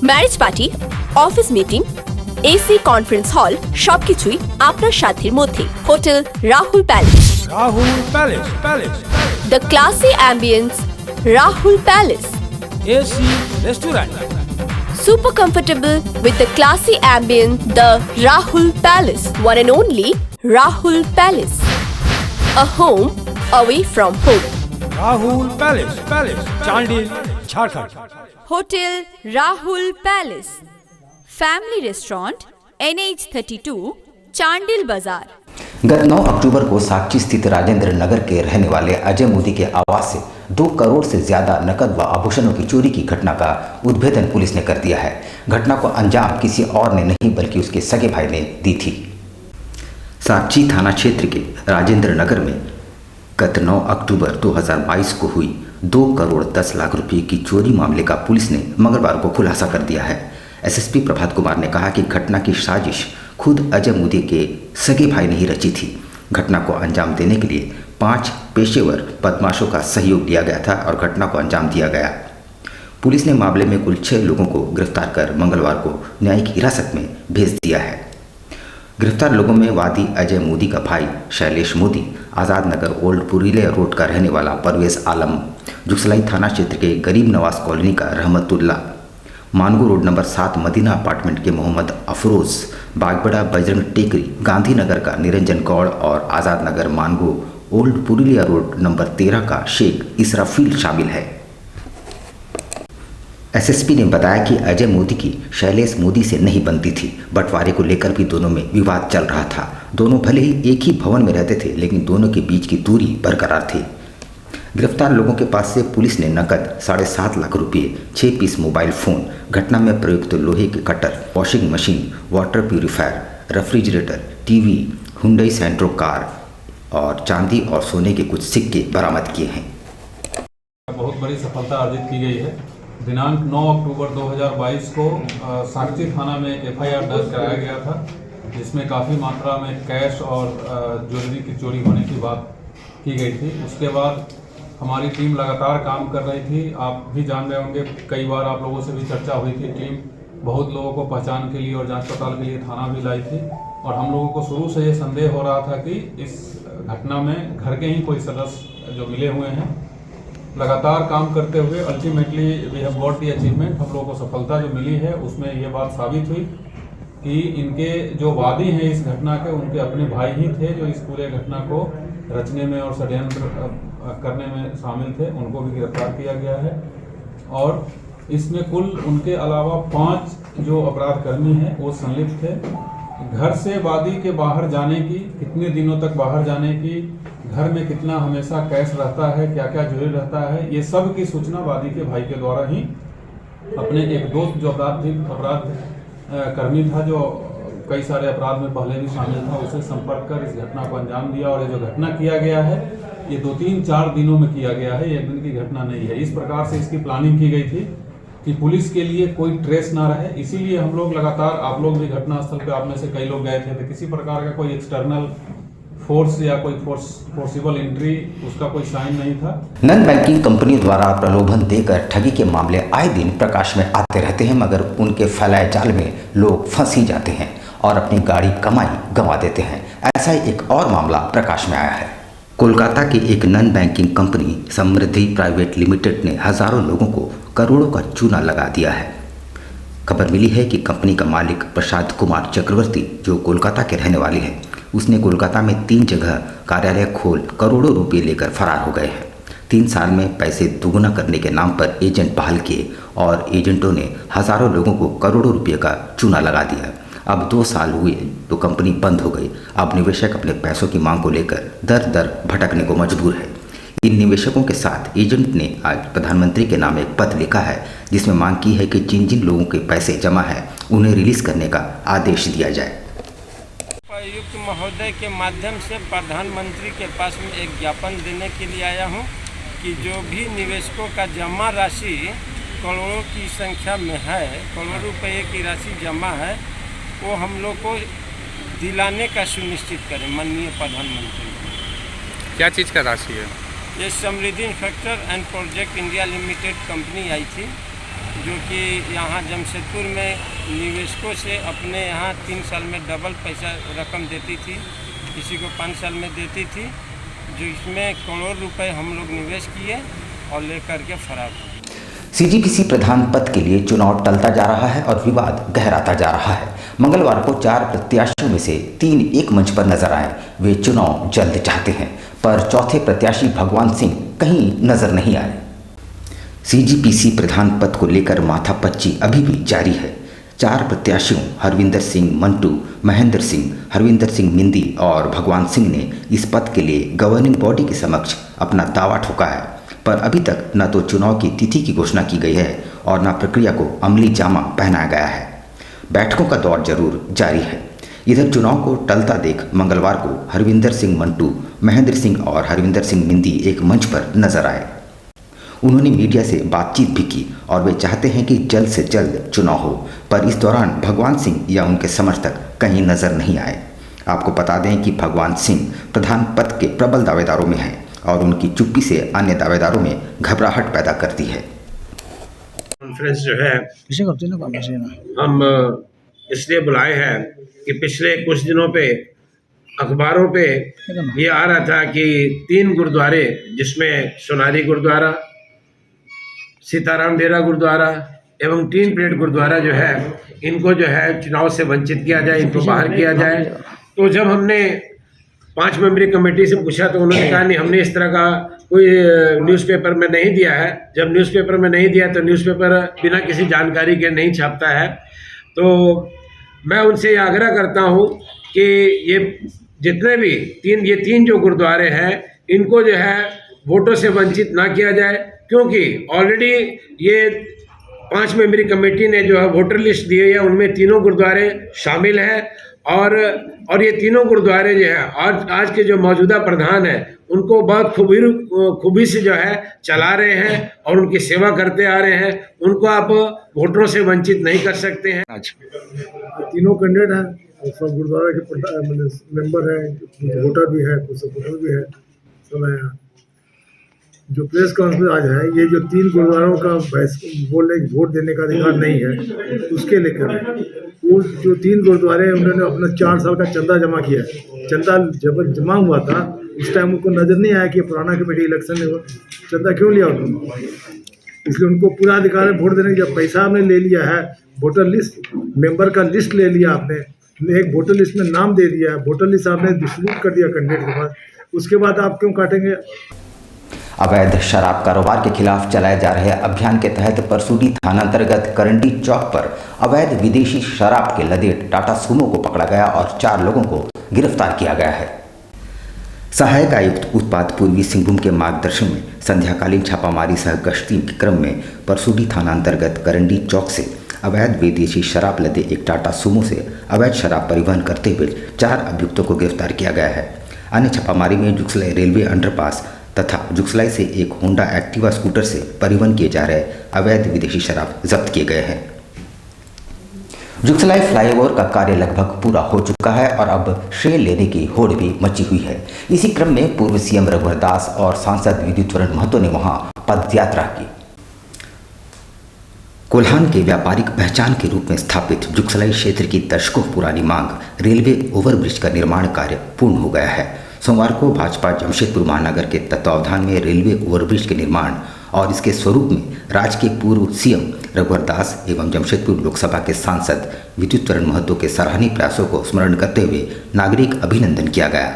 Marriage party, office meeting, AC conference hall সবকিছুই আপনার সাধ্যের মধ্যে। Hotel Rahul palace. Rahul Palace. The classy ambience Rahul palace. AC Restaurant. Super comfortable with the classy ambience, the Rahul Palace, one and only Rahul Palace. A home away from home. Rahul Palace. Chandil, Jharkhand. Hotel Rahul Palace. Family Restaurant, NH32, Chandil Bazaar. गत 9 अक्टूबर को साक्षी स्थित राजेंद्र नगर के रहने वाले अजय मोदी के आवास से 2 करोड़ से ज्यादा नकद व आभूषणों की चोरी की घटना का उद्भेदन पुलिस ने कर दिया है। घटना को अंजाम किसी और ने नहीं बल्कि उसके सगे भाई ने दी थी। साक्षी थाना क्षेत्र के राजेंद्र नगर में गत 9 अक्टूबर 2022 को हुई 2 करोड़ 10 लाख रुपए की चोरी मामले का पुलिस ने मंगलवार को खुलासा कर दिया है। एसएसपी प्रभात कुमार ने कहा कि घटना की साजिश खुद अजय मोदी के सगे भाई ने ही रची थी। घटना को अंजाम देने के लिए 5 पेशेवर बदमाशों का सहयोग लिया गया था और घटना को अंजाम दिया गया। पुलिस ने मामले में कुल 6 लोगों को गिरफ्तार कर मंगलवार को न्यायिक हिरासत में भेज दिया है। गिरफ्तार लोगों में वादी अजय मोदी का भाई शैलेश मोदी, आज़ाद नगर ओल्ड पुरीले रोड का रहने वाला परवेज आलम, जुगसलाई थाना क्षेत्र के गरीब नवाज कॉलोनी का Rahmatullah, Mango road number 7 Madina apartment के मोहम्मद अफरोज, बागबड़ा बजरंग टेकरी गांधीनगर का निरंजन गौड़ और Azad Nagar मानगू old Purulia road number 13 का शेख इसराफील शामिल है। एसएसपी ने बताया कि अजय मोदी की शैलेश मोदी से नहीं बनती थी। बंटवारे को लेकर भी दोनों में विवाद चल रहा था। दोनों भले ही एक ही भवन में रहते थे लेकिन दोनों के बीच की दूरी बरकरार थी। गिरफ्तार लोगों के पास से पुलिस ने नकद 7.5 लाख रुपए, 6 पीस मोबाइल फ़ोन, घटना में प्रयुक्त लोहे के cutter, washing machine, water purifier, refrigerator, TV, Hyundai Santro car और चांदी और सोने के कुछ सिक्के बरामद किए हैं। बहुत बड़ी सफलता अर्जित की गई है। दिनांक 9 अक्टूबर 2022 को साक्षी थाना में एफआईआर दर्ज कराया गया था, जिसमें काफ़ी मात्रा में कैश और ज्वेलरी की चोरी होने की बात की गई थी। उसके बाद हमारी टीम लगातार काम कर रही थी। आप भी जान रहे होंगे, कई बार आप लोगों से भी चर्चा हुई थी। टीम बहुत लोगों को पहचान के लिए और जांच पड़ताल के लिए थाना भी लाई थी और हम लोगों को शुरू से ये संदेह हो रहा था कि इस घटना में घर के ही कोई सदस्य जो मिले हुए हैं। लगातार काम करते हुए ultimately we have got the achievement. हम लोगों को सफलता जो मिली है उसमें ये बात साबित हुई कि इनके जो वादी हैं इस घटना के, उनके अपने भाई ही थे जो इस पूरे घटना को रचने में और षड्यंत्र करने में शामिल थे। उनको भी गिरफ्तार किया गया है और इसमें कुल उनके अलावा 5 जो अपराध कर्मी हैं वो संलिप्त थे। घर से वादी के बाहर जाने की, कितने दिनों तक बाहर जाने की, घर में कितना हमेशा कैश रहता है, क्या क्या ज्वेलरी रहता है, ये सब की सूचना वादी के भाई के द्वारा ही अपने एक दोस्त जो अपराध कर्मी था, जो कई सारे अपराध में पहले भी शामिल था, उसे संपर्क कर इस घटना को अंजाम दिया। और ये जो घटना किया गया है ये 2-3-4 दिनों में किया गया है, एक दिन की घटना नहीं है। इस प्रकार से इसकी प्लानिंग की गई थी कि पुलिस के लिए कोई ट्रेस ना रहे। इसीलिए हम लोग लगातार, आप लोग भी घटनास्थल पे आप में से कई लोग गए थे, तो किसी प्रकार का कोई एक्सटर्नल फोर्स या कोई फोर्सिबल एंट्री उसका कोई साइन नहीं था। नॉन बैंकिंग कंपनियों द्वारा प्रलोभन देकर ठगी के मामले आए दिन प्रकाश में आते रहते हैं, मगर उनके फैलाए जाल में लोग फंस ही जाते हैं और अपनी गाड़ी कमाई गंवा देते हैं। ऐसा ही एक और मामला प्रकाश में आया है। कोलकाता की एक नॉन बैंकिंग कंपनी समृद्धि प्राइवेट लिमिटेड ने हजारों लोगों को करोड़ों का चूना लगा दिया है। खबर मिली है कि कंपनी का मालिक प्रसाद कुमार चक्रवर्ती, जो कोलकाता के रहने वाले हैं, उसने कोलकाता में 3 जगह कार्यालय खोल करोड़ों रुपए लेकर फरार हो गए हैं। 3 साल में पैसे दोगुना करने के नाम पर एजेंट बहाल किए और एजेंटों ने हजारों लोगों को करोड़ों रुपये का चूना लगा दिया। अब 2 साल हुए तो कंपनी बंद हो गई। अब निवेशक अपने पैसों की मांग को लेकर दर दर भटकने को मजबूर है। इन निवेशकों के साथ एजेंट ने आज प्रधानमंत्री के नाम एक पत्र लिखा है, जिसमें मांग की है कि जिन जिन लोगों के पैसे जमा है उन्हें रिलीज करने का आदेश दिया जाए। उपायुक्त महोदय के माध्यम से प्रधानमंत्री के पास में एक ज्ञापन देने के लिए आया हूं कि जो भी निवेशकों का जमा राशि करोड़ों की संख्या में है, करोड़ों रुपये की राशि जमा है, वो हम लोग को दिलाने का सुनिश्चित करें माननीय प्रधानमंत्री। क्या चीज़ का राशि है? ये Samriddhi infrastructure and project India limited company आई थी, जो कि यहाँ जमशेदपुर में निवेशकों से अपने यहाँ 3 साल में डबल पैसा रकम देती थी, किसी को 5 साल में देती थी, जो इसमें करोड़ रुपए हम लोग निवेश किए और लेकर के फरार हो। सीजीपीसी प्रधान पद के लिए चुनाव टलता जा रहा है और विवाद गहराता जा रहा है। मंगलवार को 4 प्रत्याशियों में से 3 एक मंच पर नजर आए। वे चुनाव जल्द चाहते हैं, पर चौथे प्रत्याशी भगवान सिंह कहीं नजर नहीं आए। सीजीपीसी प्रधान पद को लेकर माथापच्ची अभी भी जारी है। 4 प्रत्याशियों हरविंदर सिंह मंटू, महेंद्र सिंह, हरविंदर सिंह मिंदी और भगवान सिंह ने इस पद के लिए गवर्निंग बॉडी के समक्ष अपना दावा ठोका है, पर अभी तक न तो चुनाव की तिथि की घोषणा की गई है और न प्रक्रिया को अमली जामा पहनाया गया है। बैठकों का दौर जरूर जारी है। इधर चुनाव को टलता देख मंगलवार को हरविंदर सिंह मंटू, महेंद्र सिंह और हरविंदर सिंह मिंदी एक मंच पर नजर आए। उन्होंने मीडिया से बातचीत भी की और वे चाहते हैं कि जल्द से जल्द चुनाव हो, पर इस दौरान भगवान सिंह या उनके समर्थक कहीं नजर नहीं आए। आपको बता दें कि भगवान सिंह प्रधान पद के प्रबल दावेदारों में हैं और उनकी चुप्पी से अन्य दावेदारों में घबराहट पैदा करती है। कॉन्फ्रेंस जो है हम इसलिए बुलाए हैं कि पिछले कुछ दिनों पे अखबारों पे ये आ रहा था कि 3 गुरुद्वारे, जिसमें सोनारी गुरुद्वारा, सीताराम डेरा गुरुद्वारा एवं 3 प्लेट गुरुद्वारा जो है, इनको जो है चुनाव से वंचित किया जाए, इनको बाहर किया जाए। तो जब हमने 5 मेंबरी कमेटी से पूछा तो उन्होंने कहा नहीं, हमने इस तरह का कोई न्यूज़पेपर में नहीं दिया है। जब न्यूज़पेपर में नहीं दिया तो न्यूज़पेपर बिना किसी जानकारी के नहीं छापता है। तो मैं उनसे आग्रह करता हूं कि ये जितने भी 3 जो गुरुद्वारे हैं, इनको जो है वोटों से वंचित ना किया जाए, क्योंकि ऑलरेडी ये 5 मेंबरी कमेटी ने जो है वोटर लिस्ट दी है, उनमें तीनों गुरुद्वारे शामिल हैं और ये तीनों गुरुद्वारे जो है आज के जो मौजूदा प्रधान हैं उनको बहुत खूबी से जो है चला रहे हैं और उनकी सेवा करते आ रहे हैं। उनको आप वोटरों से वंचित नहीं कर सकते हैं। तीनों कैंडिडेट हैं, सब गुरुद्वारा के मेंबर हैं, कुछ वोटर भी हैं, कुछ सपोर्टर भी हैं, सब हैं। जो प्रेस कॉन्फ्रेंस आज है, ये जो 3 गुरुद्वारों का वोट देने का अधिकार नहीं है, उसके लेकर है। वो जो 3 गुरुद्वारे हैं, उन्होंने अपना 4 साल का चंदा जमा किया है। चंदा जब जमा हुआ था उस टाइम उनको नज़र नहीं आया कि पुराना कमेटी इलेक्शन में चंदा क्यों लिया उन्होंने, इसलिए उनको पूरा अधिकार है वोट देने। जब पैसा आपने ले लिया है, वोटर लिस्ट मेंबर का लिस्ट ले लिया आपने, एक वोटर लिस्ट में नाम दे दिया है, वोटर लिस्ट आपने डिस्ट्रीब्यूट कर दिया कैंडिडेट के पास, उसके बाद आप क्यों काटेंगे? अवैध शराब कारोबार के खिलाफ चलाए जा रहे अभियान के तहत परसूडी थाना अंतर्गत करंडी चौक पर अवैध विदेशी शराब के लदे टाटा सूमो को पकड़ा गया और 4 लोगों को गिरफ्तार किया गया है। सहायक आयुक्त उत्पाद पूर्वी सिंहभूम के मार्गदर्शन में संध्याकालीन छापामारी सह गश्ती के क्रम में परसूडी थाना अंतर्गत करंडी चौक से अवैध विदेशी शराब लदे एक टाटा सूमो से अवैध शराब परिवहन करते हुए 4 अभियुक्तों को गिरफ्तार किया गया है। अन्य छापामारी में जुगसलाई रेलवे अंडरपास तथा जुगसलाई से एक होंडा एक्टिवा स्कूटर से परिवहन किए जा रहे अवैध विदेशी शराब जब्त किए गए हैं। जुगसलाई फ्लाईओवर का कार्य लगभग पूरा हो चुका है और अब श्रेय लेने की होड़ भी मची हुई है। इसी क्रम में पूर्व सीएम रघुवर दास और सांसद विद्युत महतो ने वहां पदयात्रा की। कोल्हान के व्यापारिक पहचान के रूप में स्थापित जुगसलाई क्षेत्र की दशकों पुरानी मांग रेलवे ओवरब्रिज का निर्माण कार्य पूर्ण हो गया है। सोमवार को भाजपा जमशेदपुर महानगर के तत्वावधान में रेलवे ओवरब्रिज के निर्माण और इसके स्वरूप में राज्य के पूर्व सीएम रघुवर दास एवं जमशेदपुर लोकसभा के सांसद विद्युत महतो के सराहनीय प्रयासों को स्मरण करते हुए नागरिक अभिनंदन किया गया।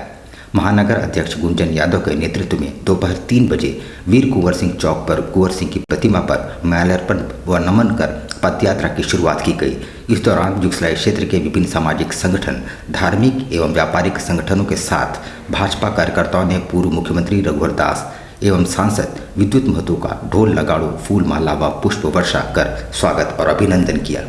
महानगर अध्यक्ष गुंजन यादव के नेतृत्व में दोपहर 3 बजे वीर कुंवर सिंह चौक पर कुंवर सिंह की प्रतिमा पर माल्यार्पण व नमन कर पदयात्रा की शुरुआत की गई। इस दौरान जुगसलाई क्षेत्र के विभिन्न सामाजिक संगठन, धार्मिक एवं व्यापारिक संगठनों के साथ भाजपा कार्यकर्ताओं ने पूर्व मुख्यमंत्री रघुवर दास एवं सांसद विद्युत महतो का ढोल नगाड़ों, फूल माला व पुष्प वर्षा कर स्वागत और अभिनंदन किया।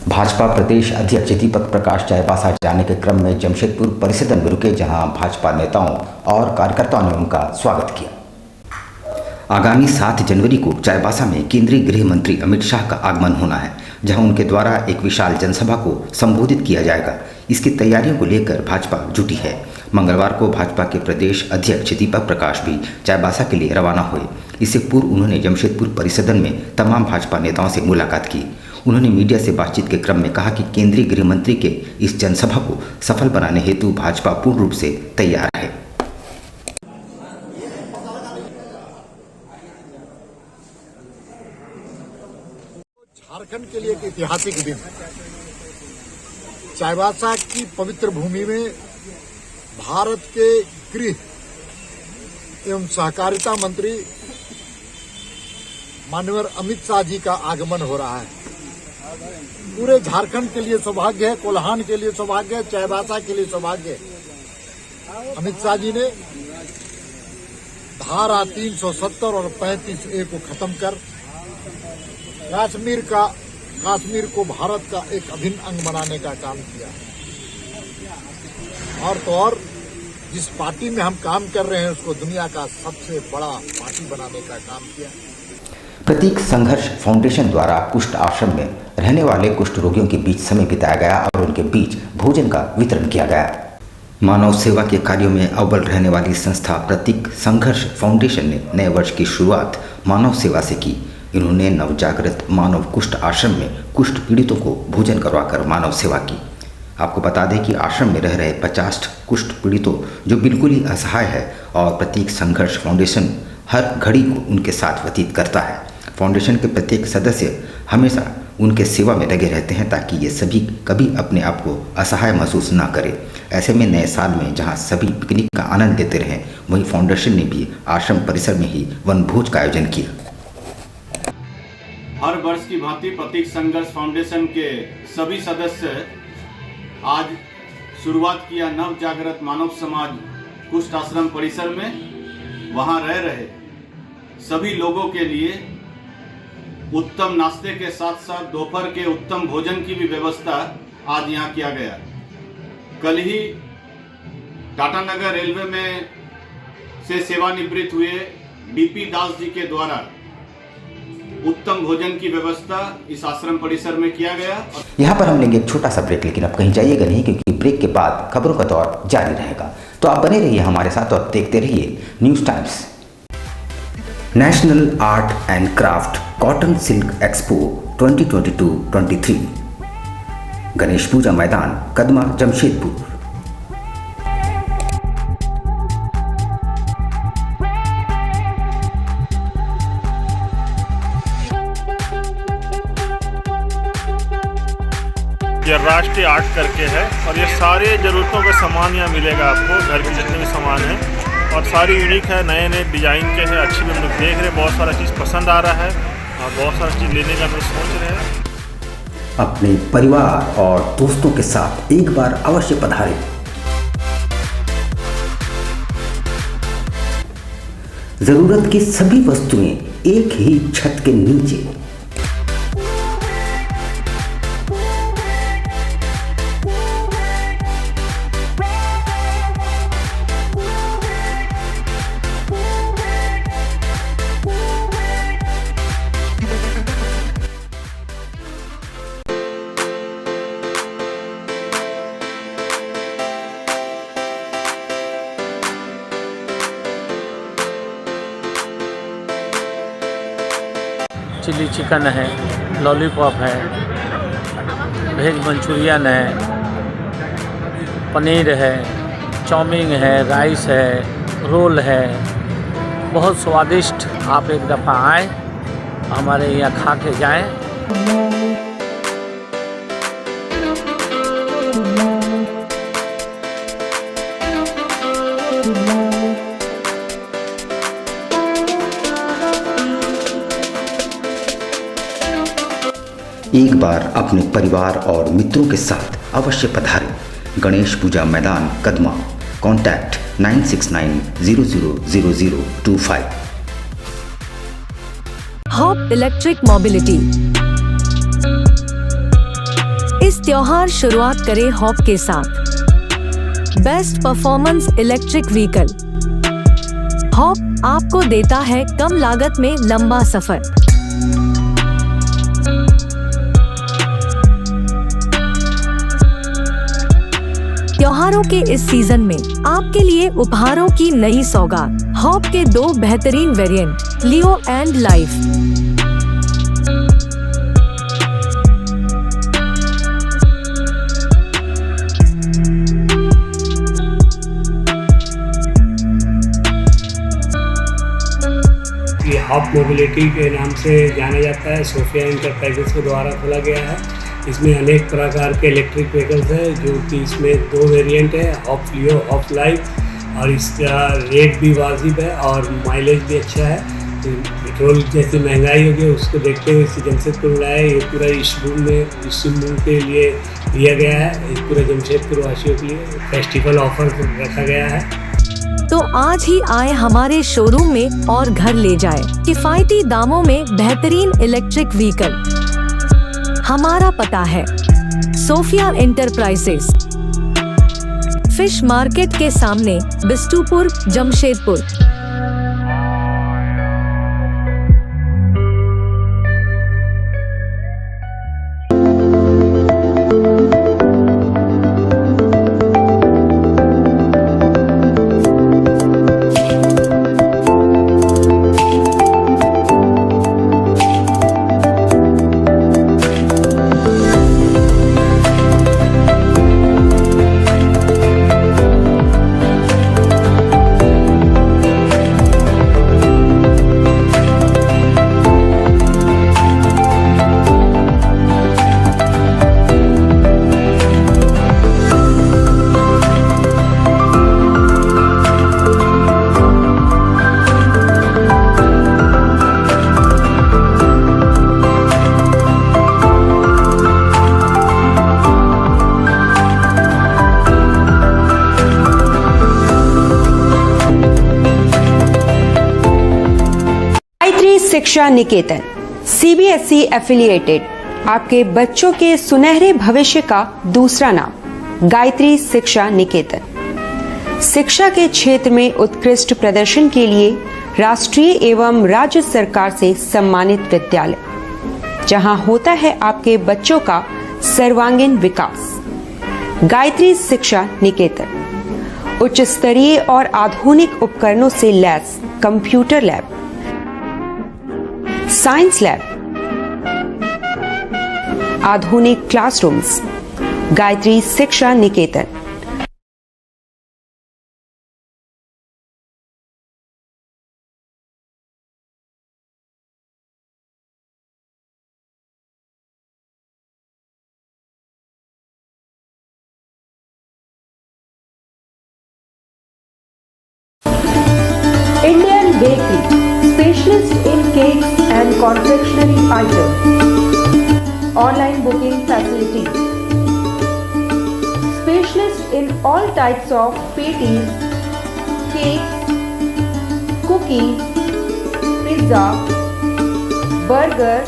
भाजपा भाजपा प्रदेश अध्यक्ष दीपक प्रकाश चाईबासा जाने के क्रम में जमशेदपुर परिसदन में रुके, जहां भाजपा नेताओं और कार्यकर्ताओं ने उनका स्वागत किया। आगामी 7 जनवरी को चाईबासा में केंद्रीय गृह मंत्री अमित शाह का आगमन होना है, जहां उनके द्वारा एक विशाल जनसभा को संबोधित किया जाएगा। इसकी तैयारियों को लेकर भाजपा जुटी है। मंगलवार को भाजपा के प्रदेश अध्यक्ष दीपक प्रकाश भी चाईबासा के लिए रवाना हुए। इससे पूर्व उन्होंने जमशेदपुर परिसदन में तमाम भाजपा नेताओं से मुलाकात की। उन्होंने मीडिया से बातचीत के क्रम में कहा कि केंद्रीय गृह मंत्री के इस जनसभा को सफल बनाने हेतु भाजपा पूर्ण रूप से तैयार है। झारखंड के लिए एक ऐतिहासिक दिन। चाईबासा की पवित्र भूमि में भारत के गृह एवं सहकारिता मंत्री माननीय अमित शाह जी का आगमन हो रहा है। पूरे झारखंड के लिए सौभाग्य है, कोल्हान के लिए सौभाग्य है, चाईबासा के लिए सौभाग्य है। अमित शाह जी ने धारा 370 और 35A को खत्म कर कश्मीर को भारत का एक अभिन्न अंग बनाने का काम किया। और तो और जिस पार्टी में हम काम कर रहे हैं उसको दुनिया का सबसे बड़ा पार्टी बनाने का काम किया। प्रतीक संघर्ष फाउंडेशन द्वारा कुष्ठ आश्रम में रहने वाले कुष्ठ रोगियों के बीच समय बिताया गया और उनके बीच भोजन का वितरण किया गया। मानव सेवा के कार्यों में अव्वल रहने वाली संस्था प्रतीक संघर्ष फाउंडेशन ने नए वर्ष की शुरुआत मानव सेवा से की। इन्होंने नवजागृत मानव कुष्ठ आश्रम में कुष्ठ पीड़ितों को भोजन करवाकर मानव सेवा की। आपको बता दें कि आश्रम में रह रहे 50 कुष्ठ पीड़ितों जो बिल्कुल ही असहाय है और प्रतीक संघर्ष फाउंडेशन हर घड़ी को उनके साथ व्यतीत करता है। फाउंडेशन के प्रत्येक सदस्य हमेशा उनके सेवा में लगे रहते हैं ताकि ये सभी कभी अपने आप को असहाय महसूस ना करें। ऐसे में नए साल में जहां सभी पिकनिक का आनंद लेते रहे, वहीं फाउंडेशन ने भी आश्रम परिसर में ही वनभोज का आयोजन किया। हर वर्ष की भांति प्रतीक संघर्ष फाउंडेशन के सभी सदस्य आज शुरुआत किया नव जागृत मानव समाज कुष्ठ आश्रम परिसर में। वहां रह रहे सभी लोगों के लिए उत्तम नाश्ते के साथ साथ दोपहर के उत्तम भोजन की भी व्यवस्था आज यहाँ किया गया। कल ही टाटानगर रेलवे में से सेवानिवृत्त हुए बीपी दास जी के द्वारा उत्तम भोजन की व्यवस्था इस आश्रम परिसर में किया गया। यहाँ पर हम लेंगे एक छोटा सा ब्रेक, लेकिन अब कहीं जाइएगा नहीं क्योंकि ब्रेक के बाद खबरों का दौर जारी रहेगा। तो आप बने रहिए हमारे साथ और देखते रहिए news times. National art and craft cotton silk expo 2022-23, Ganesh Puja Maidan, Kadma, Jamshedpur. ये राष्ट्रीय आर्ट करके है और ये सारे ज़रूरतों का सामान यहाँ मिलेगा आपको। घर के जितने भी सामान हैं और सारी यूनिक है, नए नए डिजाइन के हैं। अच्छी हम लोग देख रहे हैं, बहुत सारा चीज़ पसंद आ रहा है और बहुत सारा चीज़ लेने का हम सोच रहे हैं। अपने परिवार और दोस्तों के साथ एक बार अवश्य पधारें। जरूरत की सभी वस्तुएं एक ही छत के नीचे। चिली चिकन है, लॉलीपॉप है, वेज मंचूरियन है, पनीर है, चाउमीन है, राइस है, रोल है। बहुत स्वादिष्ट। आप एक दफ़ा आएँ, हमारे यहाँ खा के जाएँ। एक बार अपने परिवार और मित्रों के साथ अवश्य पधारें। Ganesh Puja Maidan, Kadma. Contact 9690000025। Hop electric mobility. इस त्योहार शुरुआत करे हॉप के साथ। Best performance electric vehicle. Hop आपको देता है कम लागत में लंबा सफर। त्योहारों के इस सीजन में आपके लिए उपहारों की नई सौगात। हॉप के 2 बेहतरीन वेरिएंट, लियो एंड लाइफ। ये हॉप मोबिलिटी के नाम से जाना जाता है, सोफिया इंटरप्राइजेस के द्वारा खोला गया है। इसमें अनेक प्रकार के इलेक्ट्रिक व्हीकल्स हैं, जो कि इसमें 2 वेरिएंट है, हॉप लियो, हॉप लाइफ। और इसका रेट भी वाजिब है और माइलेज भी अच्छा है। तो पेट्रोल जैसी महंगाई होगी उसको देखते हुए इसे जमशेदपुर लाया है। ये पूरा इस मूव के लिए दिया गया है। इस पूरे जमशेदपुर वासियों के लिए फेस्टिवल ऑफर रखा गया है। तो आज ही आए हमारे शोरूम में और घर ले जाए किफायती दामों में बेहतरीन इलेक्ट्रिक व्हीकल। हमारा पता है सोफिया इंटरप्राइजेस, फिश मार्केट के सामने, बिष्टुपुर, जमशेदपुर। शिक्षा निकेतन CBSE एफिलिएटेड आपके बच्चों के सुनहरे भविष्य का दूसरा नाम गायत्री शिक्षा निकेतन। शिक्षा के क्षेत्र में उत्कृष्ट प्रदर्शन के लिए राष्ट्रीय एवं राज्य सरकार से सम्मानित विद्यालय, जहां होता है आपके बच्चों का सर्वांगीण विकास। गायत्री शिक्षा निकेतन उच्च स्तरीय और आधुनिक उपकरणों से lace computer lab, science lab, आधुनिक क्लासरूम्स। गायत्री शिक्षा निकेतन। Indian Bakery, specialist in cakes and confectionery items. Online booking facilities. Specialist in all types of patties, cakes, cookies, pizza, burger,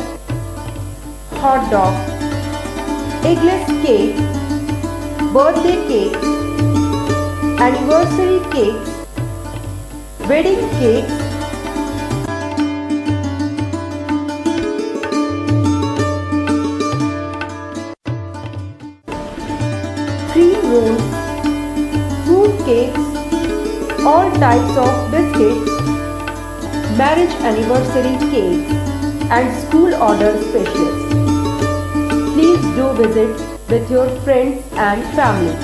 hot dog, eggless cake, birthday cake, anniversary cakes, wedding cakes, cream rolls, fruit cakes, all types of biscuits, marriage anniversary cakes, and school order specialists. Please do visit with your friends and family.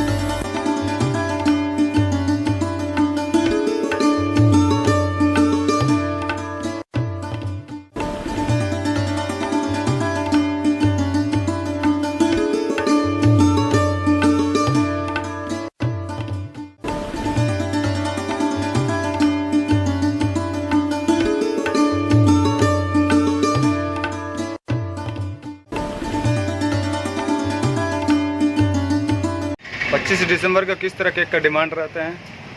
दिसंबर का किस तरह cake का demand रहता है?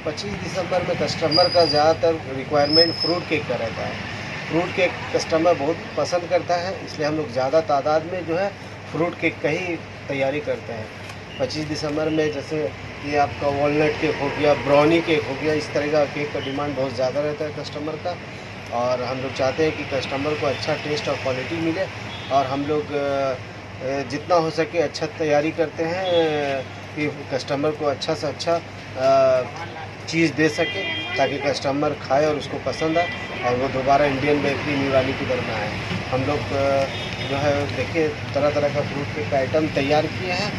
25 दिसंबर में customer का ज़्यादातर requirement fruit cake का रहता है। फ्रूट केक कस्टमर बहुत पसंद करता है, इसलिए हम लोग ज़्यादा तादाद में जो है फ्रूट केक का ही तैयारी करते हैं। 25 दिसंबर में जैसे ये आपका वॉलनट केक हो गया, ब्राउनी केक हो गया, इस तरह का केक का डिमांड बहुत ज़्यादा रहता है कस्टमर का, और हम लोग चाहते हैं कि कस्टमर को अच्छा टेस्ट और क्वालिटी मिले, और हम लोग जितना हो सके अच्छा तैयारी करते हैं कि कस्टमर को अच्छा से अच्छा चीज़ दे सके ताकि कस्टमर खाए और उसको पसंद आए और वो दोबारा इंडियन बेकरी न्यूरानी की तरफ में आए। हम लोग जो है देखिए तरह तरह का फ्रूट केक का आइटम तैयार किए हैं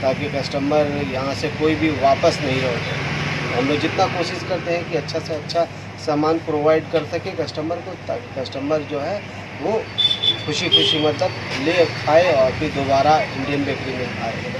ताकि कस्टमर यहाँ से कोई भी वापस नहीं लौटे। हम लोग जितना कोशिश करते हैं कि अच्छा से अच्छा सामान प्रोवाइड कर सके कस्टमर को, ताकि कस्टमर जो है वो खुशी खुशी मतलब ले खाए और फिर दोबारा इंडियन बेकरी में आए।